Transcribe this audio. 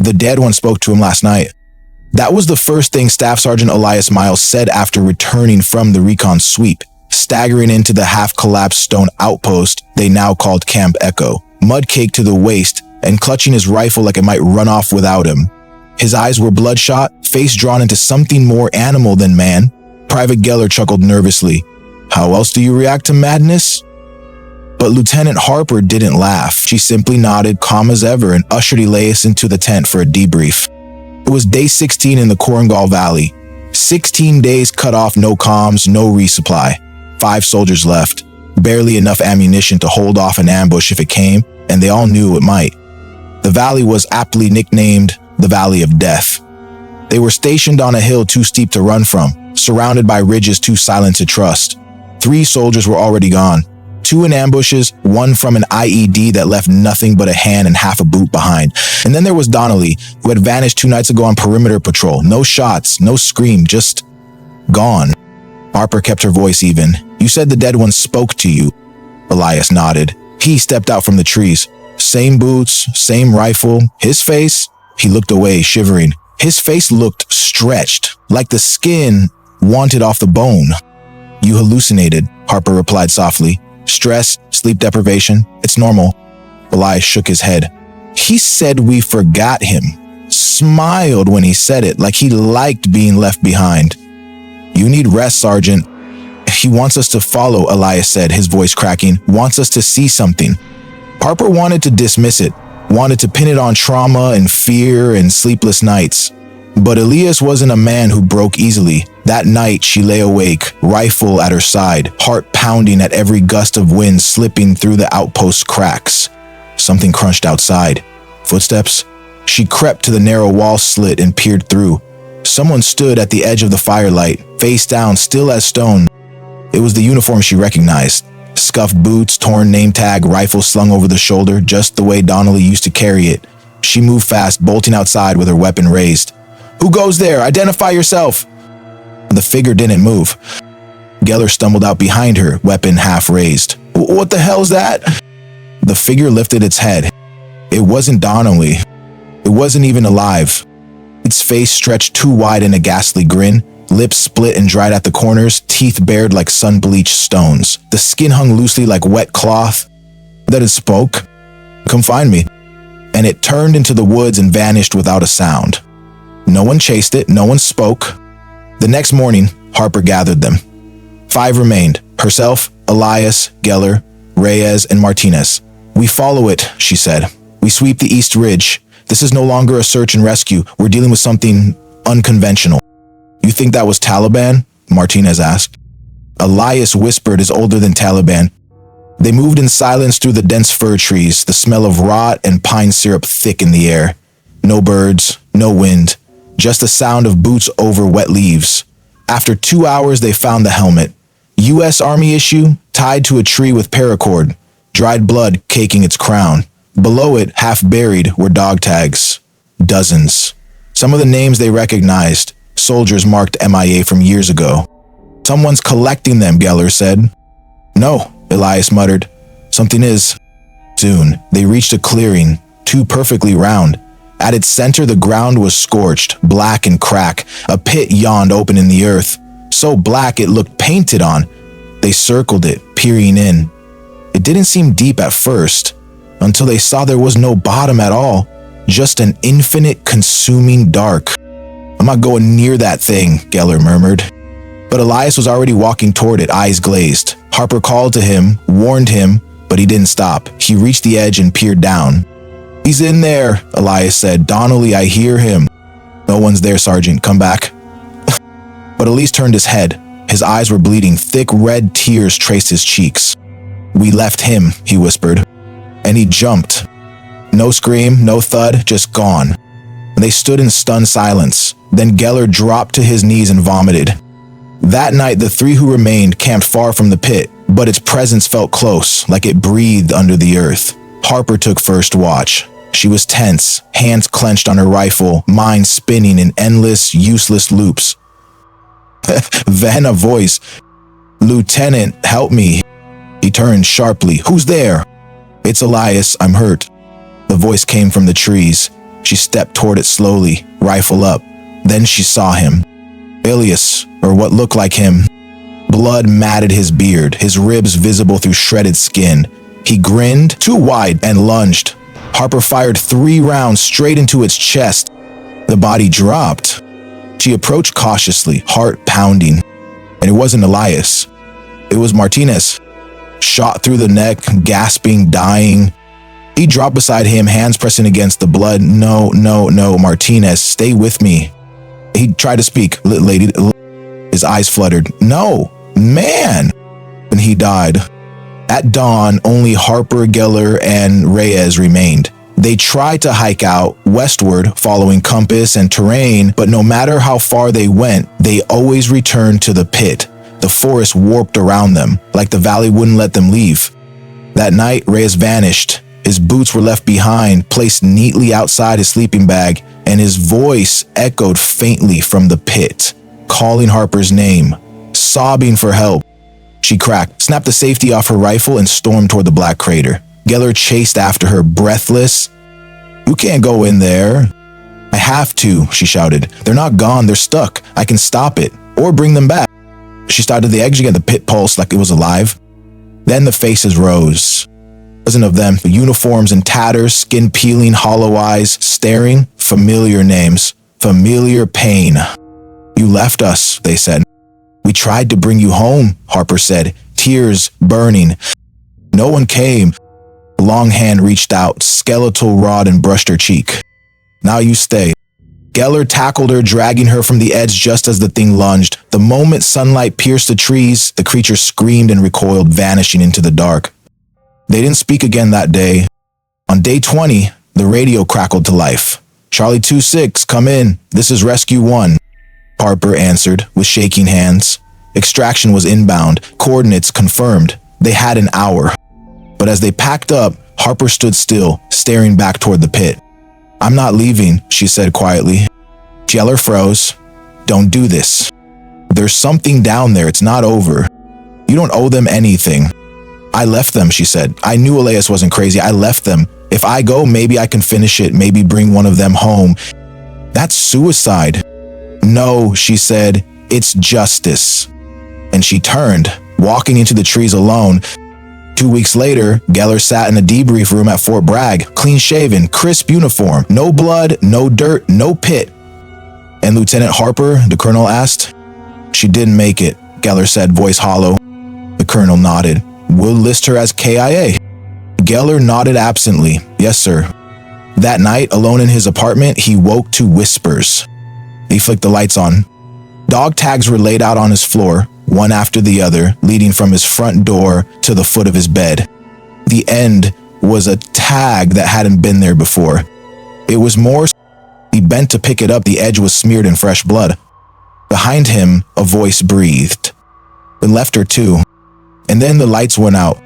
The dead one spoke to him last night. That was the first thing Staff Sergeant Elias Miles said after returning from the recon sweep, staggering into the half-collapsed stone outpost they now called Camp Echo, mud-caked to the waist and clutching his rifle like it might run off without him. His eyes were bloodshot, face drawn into something more animal than man. Private Geller chuckled nervously. How else do you react to madness? But Lieutenant Harper didn't laugh. She simply nodded, calm as ever, and ushered Elias into the tent for a debrief. It was day 16 in the Korengal Valley. 16 days cut off, no comms, no resupply. 5 soldiers left. Barely enough ammunition to hold off an ambush if it came, and they all knew it might. The valley was aptly nicknamed the Valley of Death. They were stationed on a hill too steep to run from, surrounded by ridges too silent to trust. 3 soldiers were already gone. 2 in ambushes, 1 from an IED that left nothing but a hand and half a boot behind. And then there was Donnelly, who had vanished 2 nights ago on perimeter patrol. No shots, no scream, just gone. Harper kept her voice even. You said the dead one spoke to you. Elias nodded. He stepped out from the trees. Same boots, same rifle. His face? He looked away, shivering. His face looked stretched, like the skin wanted off the bone. You hallucinated, Harper replied softly. Stress, sleep deprivation, it's normal. Elias shook his head. He said we forgot him. Smiled when he said it, like he liked being left behind. You need rest, Sergeant. He wants us to follow, Elias said, his voice cracking. Wants us to see something. Harper wanted to dismiss it, wanted to pin it on trauma and fear and sleepless nights. But Elias wasn't a man who broke easily. That night, she lay awake, rifle at her side, heart pounding at every gust of wind slipping through the outpost cracks. Something crunched outside. Footsteps? She crept to the narrow wall slit and peered through. Someone stood at the edge of the firelight, face down, still as stone. It was the uniform she recognized. Scuffed boots, torn name tag, rifle slung over the shoulder, just the way Donnelly used to carry it. She moved fast, bolting outside with her weapon raised. Who goes there? Identify yourself! The figure didn't move. Geller stumbled out behind her, weapon half raised. What the hell's that? The figure lifted its head. It wasn't Donnelly. It wasn't even alive. Its face stretched too wide in a ghastly grin, lips split and dried at the corners, teeth bared like sun-bleached stones. The skin hung loosely like wet cloth. Then it spoke. Come find me. And it turned into the woods and vanished without a sound. No one chased it, no one spoke. The next morning, Harper gathered them. 5 remained, herself, Elias, Geller, Reyes, and Martinez. We follow it, she said. We sweep the East Ridge. This is no longer a search and rescue. We're dealing with something unconventional. You think that was Taliban? Martinez asked. Elias whispered, is older than Taliban. They moved in silence through the dense fir trees, the smell of rot and pine syrup thick in the air. No birds, no wind. Just the sound of boots over wet leaves. After 2 hours, they found the helmet. U.S. Army issue, tied to a tree with paracord. Dried blood caking its crown. Below it, half buried, were dog tags. Dozens. Some of the names they recognized. Soldiers marked MIA from years ago. Someone's collecting them, Geller said. No, Elias muttered. Something is. Soon, they reached a clearing, 2 perfectly round. At its center, the ground was scorched, black and crack. A pit yawned open in the earth, so black it looked painted on. They circled it, peering in. It didn't seem deep at first, until they saw there was no bottom at all, just an infinite consuming dark. I'm not going near that thing, Geller murmured. But Elias was already walking toward it, eyes glazed. Harper called to him, warned him, but he didn't stop. He reached the edge and peered down. He's in there, Elias said. Donnelly, I hear him. No one's there, Sergeant. Come back. But Elias turned his head. His eyes were bleeding. Thick red tears traced his cheeks. We left him, he whispered. And he jumped. No scream, no thud, just gone. They stood in stunned silence. Then Geller dropped to his knees and vomited. That night, the 3 who remained camped far from the pit, but its presence felt close, like it breathed under the earth. Harper took first watch. She was tense, hands clenched on her rifle, mind spinning in endless, useless loops. Then a voice. Lieutenant, help me. He turned sharply. Who's there? It's Elias, I'm hurt. The voice came from the trees. She stepped toward it slowly, rifle up. Then she saw him. Ilias, or what looked like him. Blood matted his beard, his ribs visible through shredded skin. He grinned, too wide, and lunged. Harper fired 3 rounds straight into its chest. The body dropped. She approached cautiously, heart pounding. And it wasn't Elias. It was Martinez. Shot through the neck, gasping, dying. He dropped beside him, hands pressing against the blood. No, Martinez, stay with me. He tried to speak, lady. His eyes fluttered. No, man. And he died. At dawn, only Harper, Geller, and Reyes remained. They tried to hike out westward, following compass and terrain, but no matter how far they went, they always returned to the pit. The forest warped around them, like the valley wouldn't let them leave. That night, Reyes vanished. His boots were left behind, placed neatly outside his sleeping bag, and his voice echoed faintly from the pit, calling Harper's name, sobbing for help. She cracked, snapped the safety off her rifle, and stormed toward the black crater. Geller chased after her, breathless. You can't go in there. I have to, she shouted. They're not gone, they're stuck. I can stop it, or bring them back. She started the edge again, the pit pulsed like it was alive. Then the faces rose. A dozen of them, uniforms in tatters, skin peeling, hollow eyes, staring, familiar names, familiar pain. You left us, they said. We tried to bring you home, Harper said, tears burning. No one came. A long hand reached out, skeletal rod, and brushed her cheek. Now you stay. Geller tackled her, dragging her from the edge just as the thing lunged. The moment sunlight pierced the trees, the creature screamed and recoiled, vanishing into the dark. They didn't speak again that day. On day 20, the radio crackled to life. Charlie 2-6, come in. This is Rescue 1. Harper answered with shaking hands. Extraction was inbound, coordinates confirmed. They had an hour. But as they packed up, Harper stood still, staring back toward the pit. I'm not leaving, she said quietly. Geller froze. Don't do this. There's something down there, it's not over. You don't owe them anything. I left them, she said. I knew Elias wasn't crazy, I left them. If I go, maybe I can finish it, maybe bring one of them home. That's suicide. No, she said, it's justice. And she turned, walking into the trees alone. 2 weeks later, Geller sat in a debrief room at Fort Bragg, clean-shaven, crisp uniform, no blood, no dirt, no pit. And Lieutenant Harper, the colonel asked. She didn't make it, Geller said, voice hollow. The colonel nodded. We'll list her as KIA. Geller nodded absently. Yes, sir. That night, alone in his apartment, he woke to whispers. He flicked the lights on. Dog tags were laid out on his floor, one after the other, leading from his front door to the foot of his bed. The end was a tag that hadn't been there before. It was more. He bent to pick it up, the edge was smeared in fresh blood. Behind him, a voice breathed. It left her too. And then the lights went out.